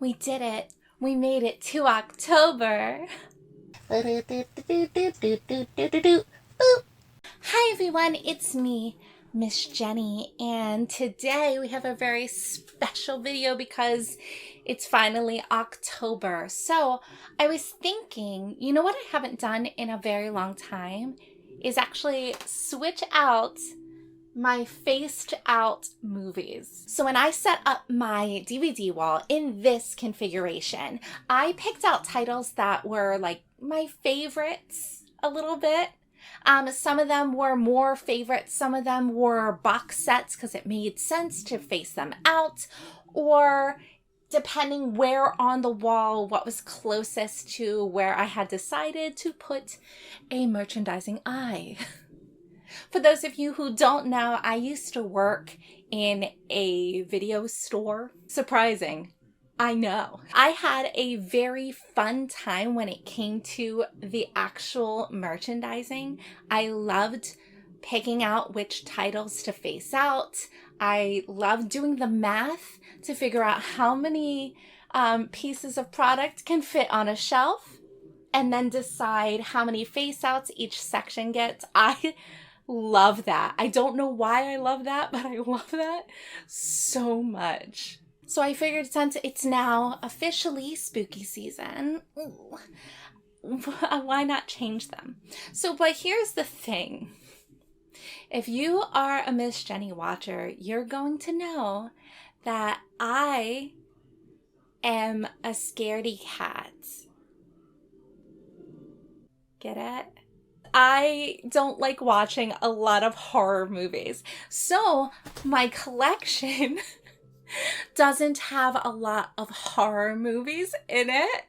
We did it. We made it to October. Boop. Hi everyone, it's me, Miss Jenny, and today we have a very special video because it's finally October. So I was thinking, you know what I haven't done in a very long time is actually switch out my faced out movies. So when I set up my DVD wall in this configuration, I picked out titles that were like my favorites a little bit. Some of them were more favorites, some of them were box sets because it made sense to face them out, or depending where on the wall, what was closest to where I had decided to put a merchandising eye. For those of you who don't know, I used to work in a video store. Surprising, I know. I had a very fun time when it came to the actual merchandising. I loved picking out which titles to face out. I loved doing the math to figure out how many pieces of product can fit on a shelf and then decide how many face outs each section gets. I love that. I don't know why I love that, but I love that so much. So I figured since it's now officially spooky season, why not change them? So, but here's the thing. If you are a Miss Jenny watcher, you're going to know that I am a scaredy cat. Get it? I don't like watching a lot of horror movies. So my collection doesn't have a lot of horror movies in it.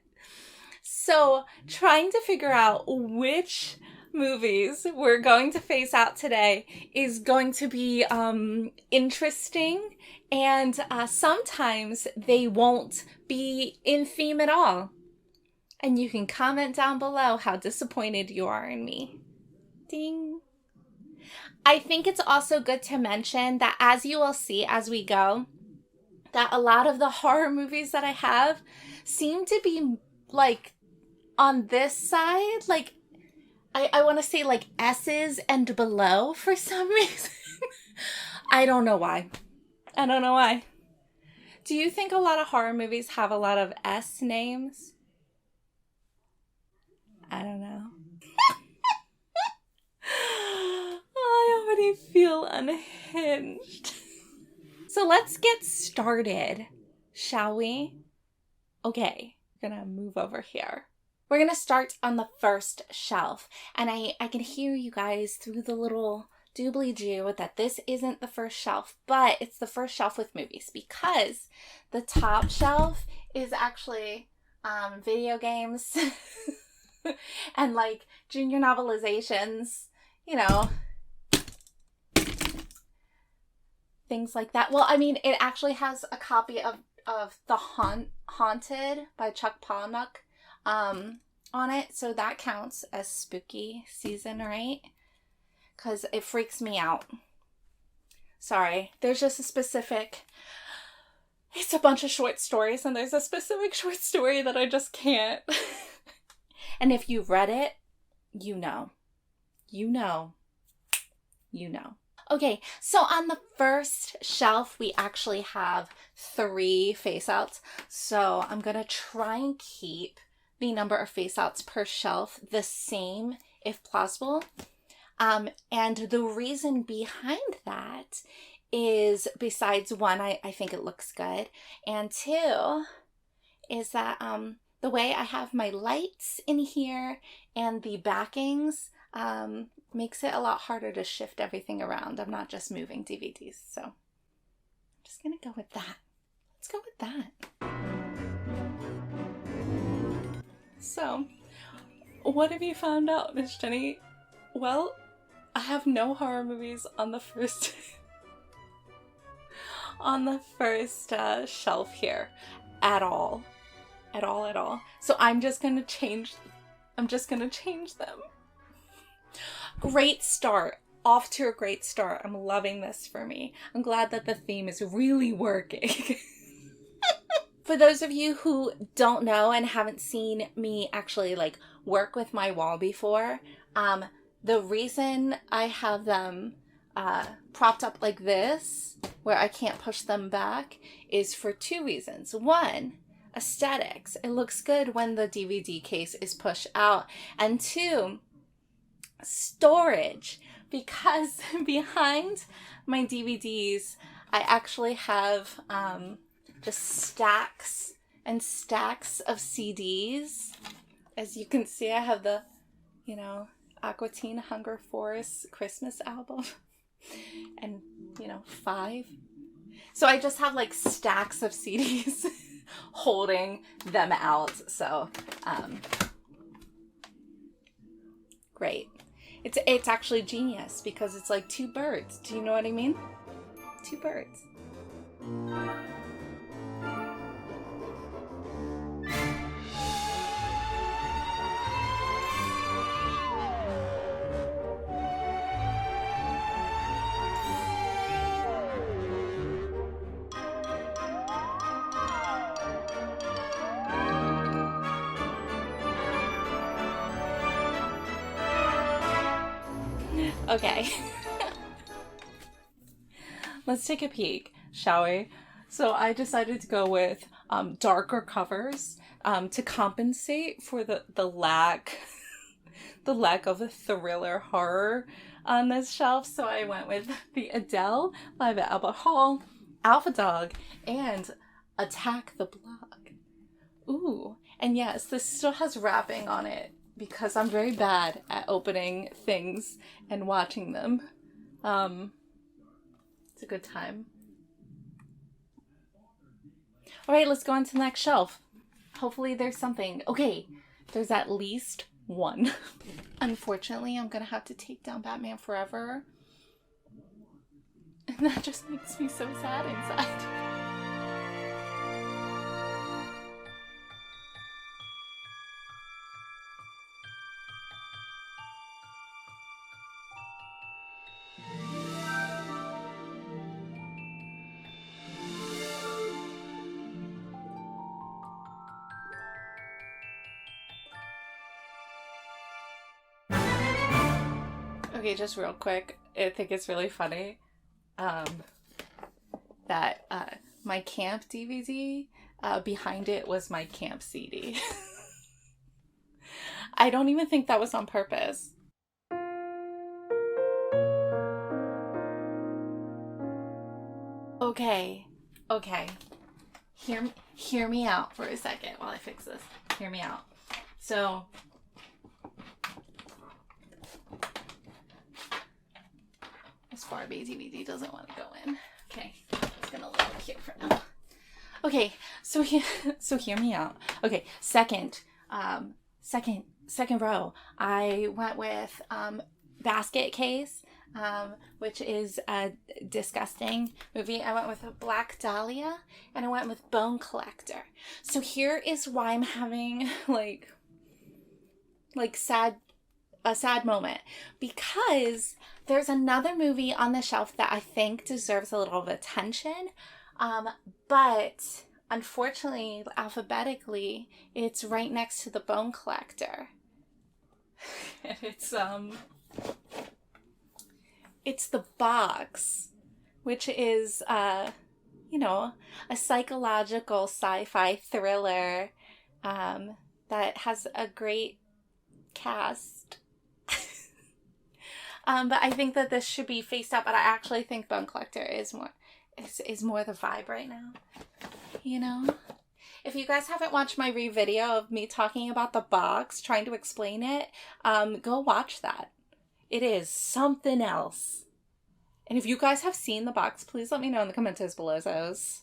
So trying to figure out which movies we're going to face out today is going to be interesting, and sometimes they won't be in theme at all. And you can comment down below how disappointed you are in me. Ding. I think it's also good to mention that, as you will see as we go, that a lot of the horror movies that I have seem to be like on this side, like I want to say like S's and below for some reason. I don't know why. I don't know why. Do you think a lot of horror movies have a lot of S names? I don't know. I already feel unhinged. So let's get started, shall we? Okay, we're gonna move over here. We're gonna start on the first shelf, and I can hear you guys through the little doobly-doo that this isn't the first shelf, but it's the first shelf with movies because the top shelf is actually video games and like junior novelizations, you know, things like that. Well, I mean, it actually has a copy of The Haunted by Chuck Palahniuk on it, so that counts as spooky season, right? Because it freaks me out. Sorry, there's just a specific, it's a bunch of short stories, and there's a specific short story that I just can't. And if you've read it, you know. You know. You know. Okay, so on the first shelf, we actually have 3 face-outs. So I'm going to try and keep the number of face-outs per shelf the same if possible. And the reason behind that is, besides one, I think it looks good, and 2 is that the way I have my lights in here and the backings makes it a lot harder to shift everything around. I'm not just moving DVDs, so I'm just gonna go with that. Let's go with that. So, what have you found out, Miss Jenny? Well, I have no horror movies on the first on the first shelf here at all. At all. So I'm just gonna change them. Great start. Off to a great start. I'm loving this for me. I'm glad that the theme is really working. For those of you who don't know and haven't seen me actually like work with my wall before, the reason I have them propped up like this, where I can't push them back, is for two reasons. One, aesthetics. It looks good when the DVD case is pushed out. And two, storage. Because behind my DVDs, I actually have just stacks and stacks of CDs. As you can see, I have the, Aqua Teen Hunger Force Christmas album. And, 5. So I just have like stacks of CDs holding them out. So, great. It's actually genius because it's like two birds. Do you know what I mean? Two birds. Okay. Let's take a peek, shall we? So I decided to go with darker covers to compensate for the lack of a thriller horror on this shelf. So I went with the Adele Live at Albert Hall, Alpha Dog, and Attack the Block. Ooh, and yes, this still has wrapping on it, because I'm very bad at opening things and watching them. It's a good time. All right, let's go on to the next shelf. Hopefully there's something. Okay, there's at least one. Unfortunately, I'm gonna have to take down Batman Forever. And that just makes me so sad inside. Okay, just real quick, I think it's really funny that my camp DVD, behind it was my camp CD. I don't even think that was on purpose. Okay. Hear me out for a second while I fix this. Hear me out. So, this Barbie DVD doesn't want to go in. Okay, it's gonna leave it here for now. Okay, so hear me out. Okay, second row, I went with Basket Case, which is a disgusting movie. I went with a Black Dahlia, and I went with Bone Collector. So here is why I'm having a sad moment, because there's another movie on the shelf that I think deserves a little of attention, but unfortunately, alphabetically, it's right next to the Bone Collector. And it's The Box, which is a psychological sci-fi thriller that has a great cast. But I think that this should be faced up, but I actually think Bone Collector is more the vibe right now. If you guys haven't watched my video of me talking about The Box, trying to explain it, go watch that. It is something else. And if you guys have seen The Box, please let me know in the comments below, because,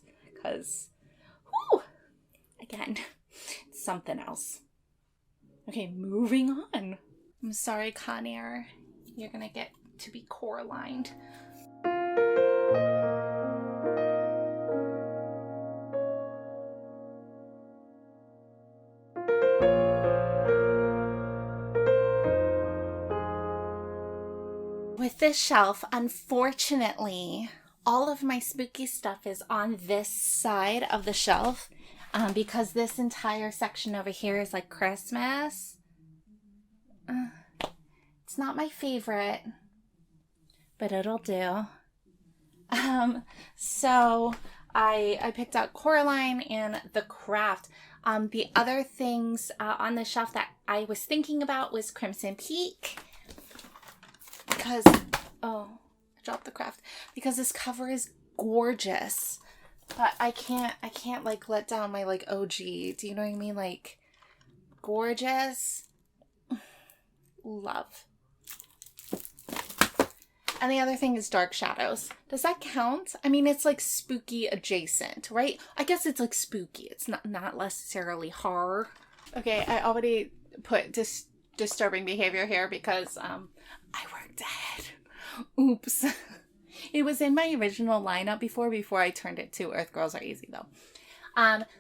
again, it's something else. Okay, moving on. I'm sorry, Con Air. You're gonna get to be core-lined. With this shelf, unfortunately, all of my spooky stuff is on this side of the shelf. because this entire section over here is like Christmas. It's not my favorite, but it'll do. So I picked out Coraline and the Craft. The other things on the shelf that I was thinking about was Crimson Peak, because, oh, I dropped the Craft, because this cover is gorgeous, but I can't like let down my like OG. Do you know what I mean? Like, gorgeous. Love. And the other thing is Dark Shadows. Does that count? I mean, it's like spooky adjacent, right? I guess it's like spooky. It's not necessarily horror. Okay, I already put disturbing behavior here because I worked ahead. Oops. It was in my original lineup before I turned it to Earth Girls Are Easy though.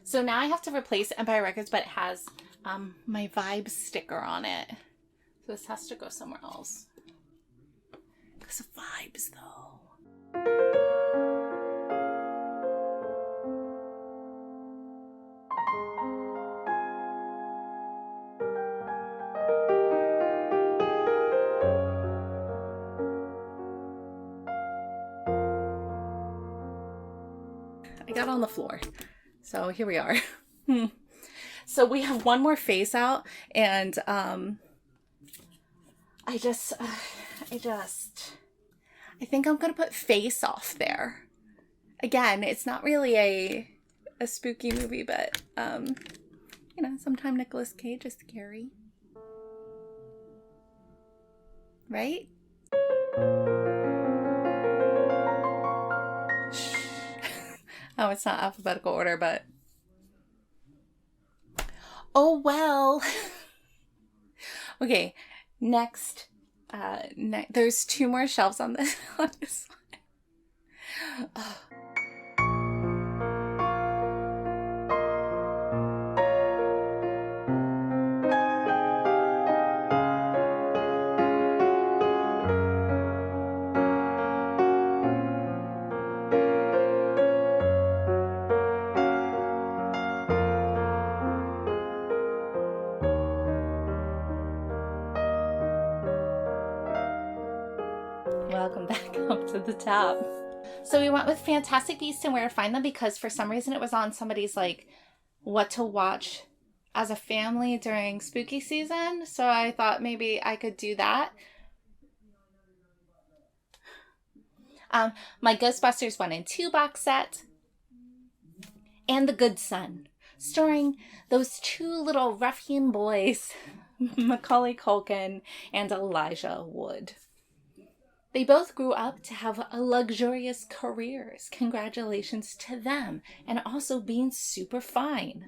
So now I have to replace Empire Records, but it has my Vibes sticker on it. So this has to go somewhere else. Because of Vibes, though. I got on the floor. So here we are. So we have one more face out, and I think I'm gonna put Face Off there. Again, it's not really a spooky movie, but you know, sometimes Nicolas Cage is scary, right? Oh, it's not alphabetical order, but oh well. Okay, next. There's 2 more shelves on this one. Oh. Welcome back up to the top. So we went with Fantastic Beasts and Where to Find Them because for some reason it was on somebody's like what to watch as a family during spooky season. So I thought maybe I could do that. My Ghostbusters 1 and 2 box set. And The Good Son, starring those 2 little ruffian boys, Macaulay Culkin and Elijah Wood. They both grew up to have luxurious careers. Congratulations to them. And also being super fine.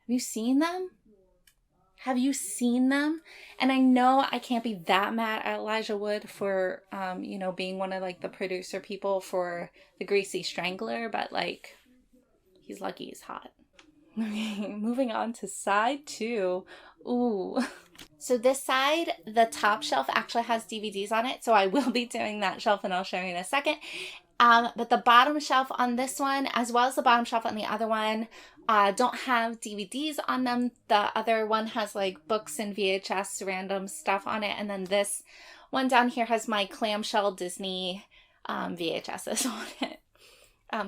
Have you seen them? Have you seen them? And I know I can't be that mad at Elijah Wood for, you know, being one of like the producer people for The Greasy Strangler, but like, he's lucky he's hot. Okay, moving on to side 2. Ooh. So this side, the top shelf actually has DVDs on it, so I will be doing that shelf and I'll show you in a second. But the bottom shelf on this one, as well as the bottom shelf on the other one, don't have DVDs on them. The other one has like books and VHS random stuff on it, and then this one down here has my clamshell Disney VHSs on it.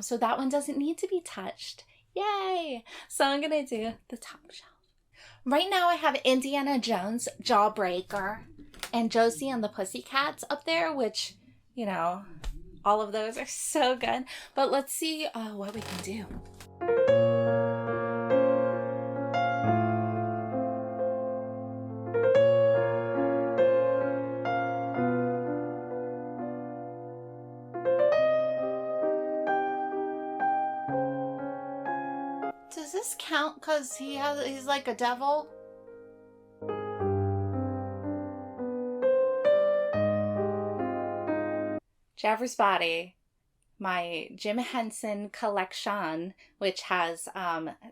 So that one doesn't need to be touched. Yay! So I'm gonna do the top shelf. Right now I have Indiana Jones, Jawbreaker, and Josie and the Pussycats up there, which, you know, all of those are so good. But let's see what we can do. Does this count because he's like a devil? Jeffrey's Body, my Jim Henson collection, which has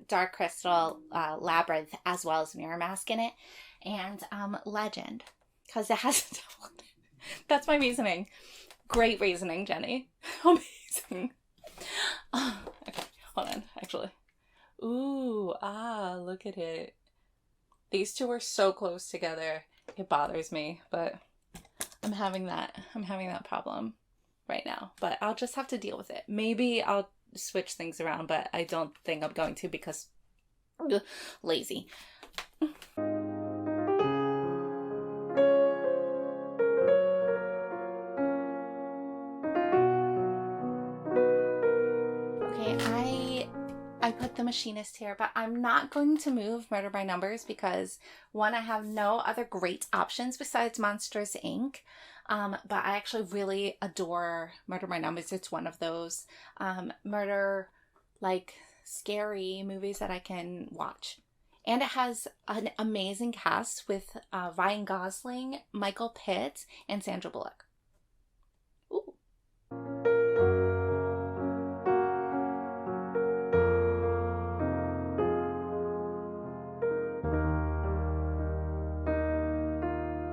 Dark Crystal, Labyrinth, as well as Mirror Mask in it, and Legend, because it has a devil in it. That's my reasoning. Great reasoning, Jenny. Amazing. Okay, hold on, actually. Ooh, look at it. These two are so close together. It bothers me, but I'm having that problem right now. But I'll just have to deal with it. Maybe I'll switch things around, but I don't think I'm going to because lazy. Okay, I put the machinist here, but I'm not going to move Murder by Numbers because one, I have no other great options besides Monsters Inc. But I actually really adore Murder by Numbers. It's one of those murder, like, scary movies that I can watch. And it has an amazing cast with Ryan Gosling, Michael Pitt, and Sandra Bullock. Ooh.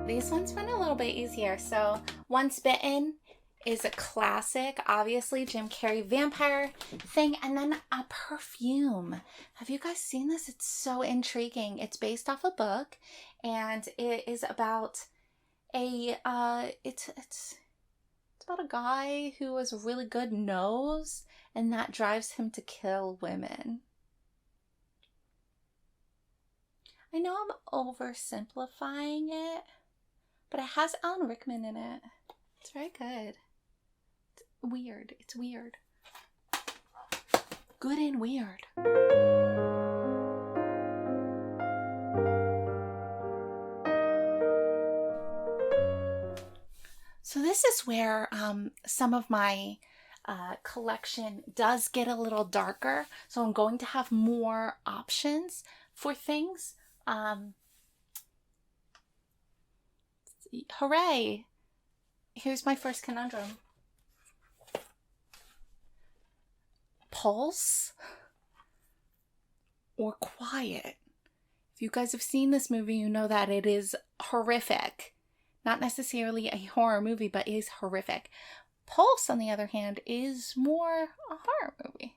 These ones went a little bit easier. So Once Bitten is a classic, obviously, Jim Carrey vampire thing. And then a perfume. Have you guys seen this? It's so intriguing. It's based off a book, and it is about a it's about a guy who has a really good nose, and that drives him to kill women. I know I'm oversimplifying it, but it has Alan Rickman in it. It's very good. It's weird. It's weird. Good and weird. So this is where some of my collection does get a little darker. So I'm going to have more options for things. Hooray! Here's my first conundrum. Pulse or Quiet? If you guys have seen this movie, you know that it is horrific. Not necessarily a horror movie, but is horrific. Pulse, on the other hand, is more a horror movie.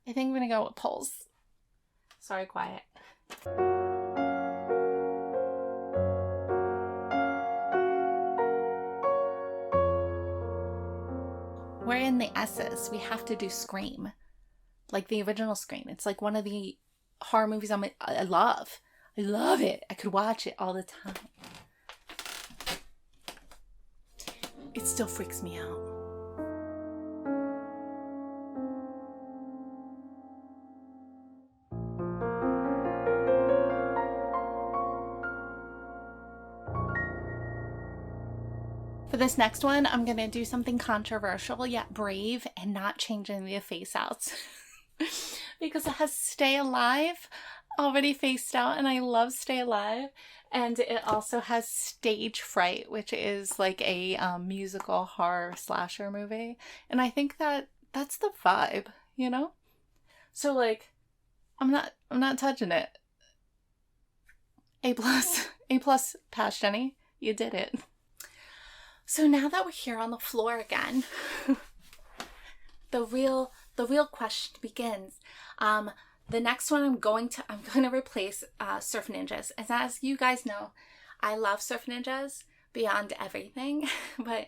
I think I'm gonna go with Pulse. Sorry, Quiet. We're in the S's. We have to do Scream. Like the original Scream. It's like one of the horror movies I love. I love it. I could watch it all the time. It still freaks me out. For this next one, I'm going to do something controversial yet brave and not changing the face outs. Because it has Stay Alive already faced out, and I love Stay Alive. And it also has Stage Fright, which is like a musical horror slasher movie. And I think that's the vibe, you know? So like, I'm not touching it. A+, pass, Jenny. You did it. So now that we're here on the floor again, the real question begins. The next one I'm going to replace Surf Ninjas. As you guys know, I love Surf Ninjas beyond everything, but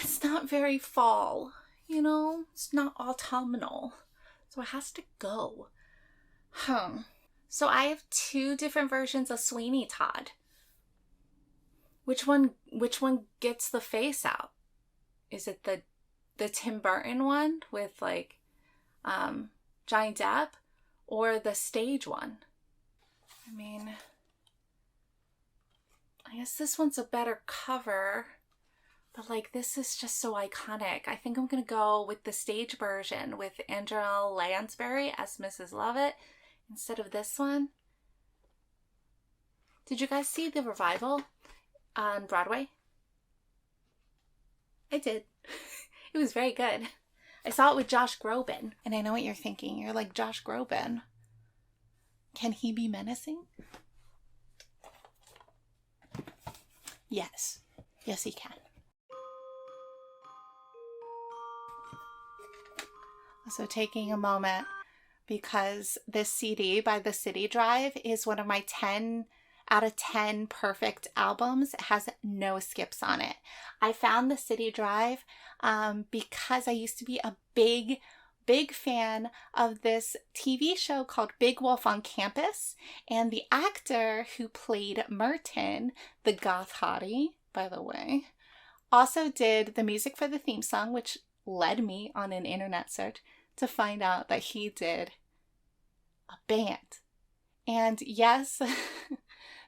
it's not very fall, you know? It's not autumnal. So it has to go. So I have two different versions of Sweeney Todd. Which one gets the face out? Is it the Tim Burton one with like Johnny Depp, or the stage one? I mean, I guess this one's a better cover, but like this is just so iconic. I think I'm gonna go with the stage version with Angela Lansbury as Mrs. Lovett instead of this one. Did you guys see the revival on Broadway? I did. It was very good. I saw it with Josh Groban, and I know what you're thinking. You're like, Josh Groban, can he be menacing? Yes. Yes, he can. So taking a moment because this CD by the City Drive is one of my 10 out of 10 perfect albums. It has no skips on it. I found the City Drive because I used to be a big fan of this TV show called Big Wolf on Campus, and the actor who played Merton, the goth hottie, by the way, also did the music for the theme song, which led me on an internet search to find out that he did a band. And yes,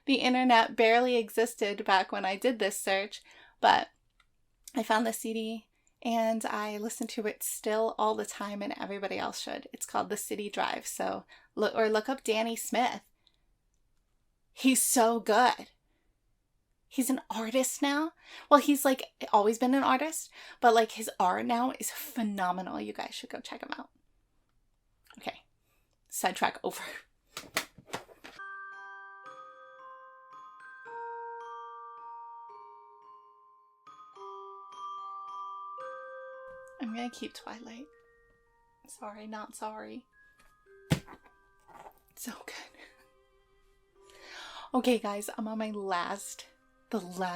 the internet barely existed back when I did this search, but I found the CD and I listen to it still all the time, and everybody else should. It's called The City Drive. So look up Danny Smith. He's so good. He's an artist now. Well, he's like always been an artist, but like his art now is phenomenal. You guys should go check him out. Okay, sidetrack over. I'm gonna keep Twilight. Sorry, not sorry. So good. Okay, guys, I'm on the last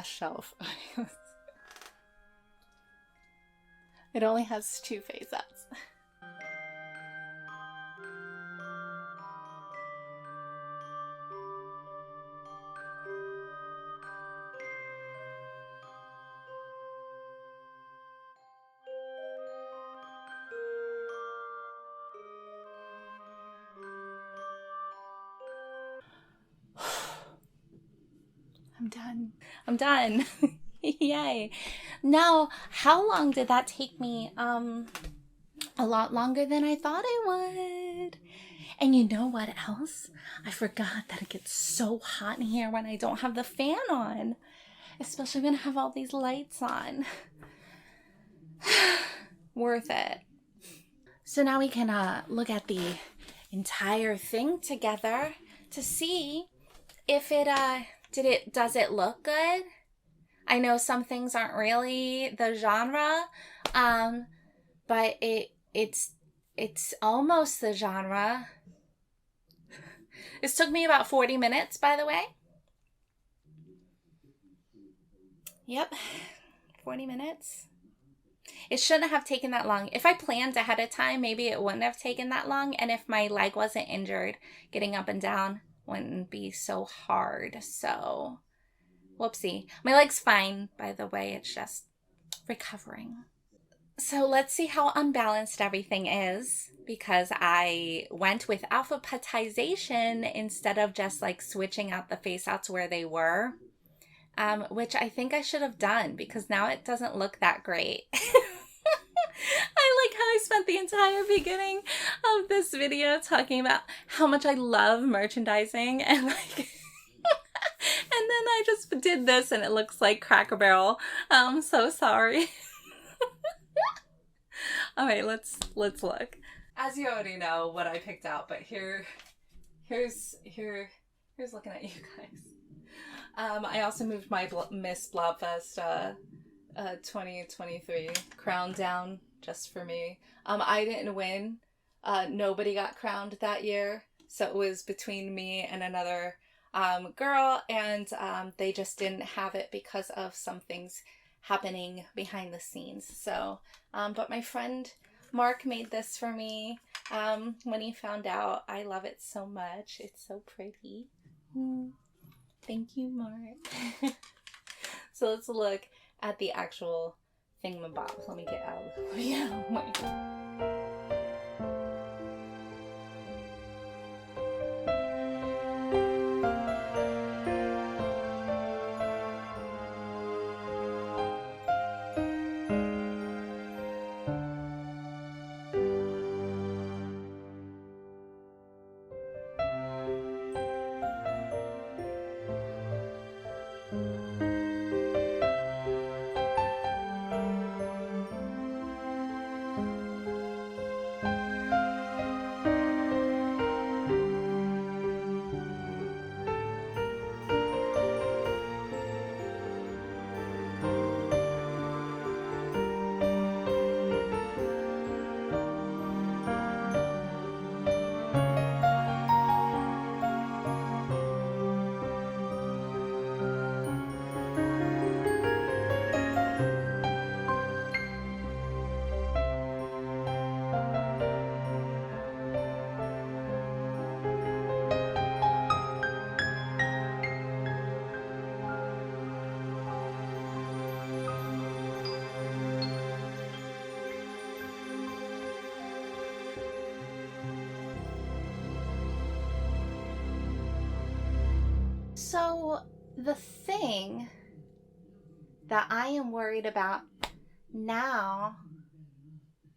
shelf. It only has 2 face ups. I'm done. Yay. Now, how long did that take me? A lot longer than I thought it would. And you know what else? I forgot that it gets so hot in here when I don't have the fan on. Especially when I have all these lights on. Worth it. So now we can look at the entire thing together to see if it does it look good? I know some things aren't really the genre, but it's almost the genre. This took me about 40 minutes, by the way. Yep, 40 minutes. It shouldn't have taken that long. If I planned ahead of time, maybe it wouldn't have taken that long. And if my leg wasn't injured, getting up and down wouldn't be so hard. So, whoopsie. My leg's fine, by the way. It's just recovering. So let's see how unbalanced everything is, because I went with alphabetization instead of just like switching out the face outs where they were, which I think I should have done because now it doesn't look that great. I like how I spent the entire beginning of this video talking about how much I love merchandising and like and then I just did this and it looks like Cracker Barrel. I'm so sorry. All right, let's look. As you already know what I picked out, but here's looking at you guys. I also moved my Miss Blobfest 2023 crown down just for me. I didn't win. Nobody got crowned that year, so it was between me and another girl, and they just didn't have it because of some things happening behind the scenes. So, but my friend Mark made this for me when he found out. I love it so much. It's so pretty. Thank you, Mark. So let's look at the actual thingamabobs. Let me get out of the way. So the thing that I am worried about now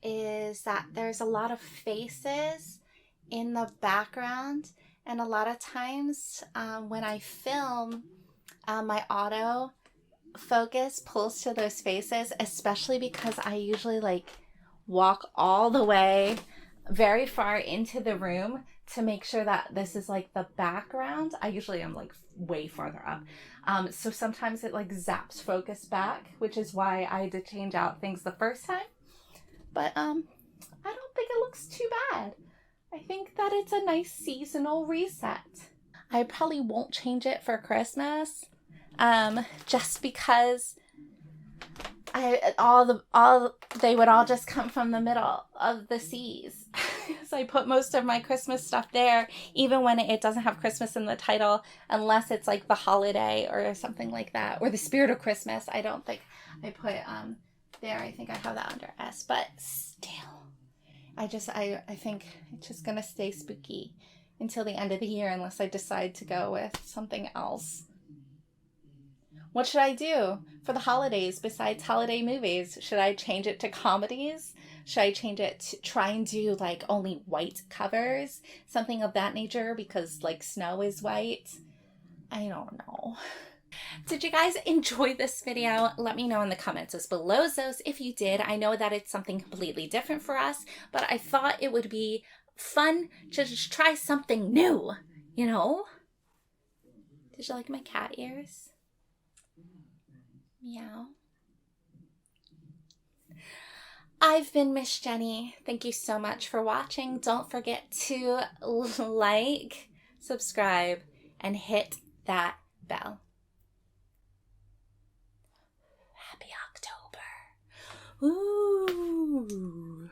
is that there's a lot of faces in the background, and a lot of times when I film, my auto focus pulls to those faces, especially because I usually like walk all the way very far into the room to make sure that this is like the background. I usually am like way farther up. So sometimes it like zaps focus back, which is why I had to change out things the first time. But I don't think it looks too bad. I think that it's a nice seasonal reset. I probably won't change it for Christmas, just because they would all just come from the middle of the seas. So I put most of my Christmas stuff there, even when it doesn't have Christmas in the title, unless it's like the holiday or something like that, or the spirit of Christmas. I don't think I put there. I think I have that under S, but still, I think it's just gonna stay spooky until the end of the year, unless I decide to go with something else. What should I do for the holidays besides holiday movies? Should I change it to comedies? Should I change it to try and do like only white covers? Something of that nature, because like snow is white. I don't know. Did you guys enjoy this video? Let me know in the comments as below those if you did. I know that it's something completely different for us, but I thought it would be fun to just try something new, you know? Did you like my cat ears? Meow. I've been Miss Jenny. Thank you so much for watching. Don't forget to like, subscribe, and hit that bell. Happy October. Ooh.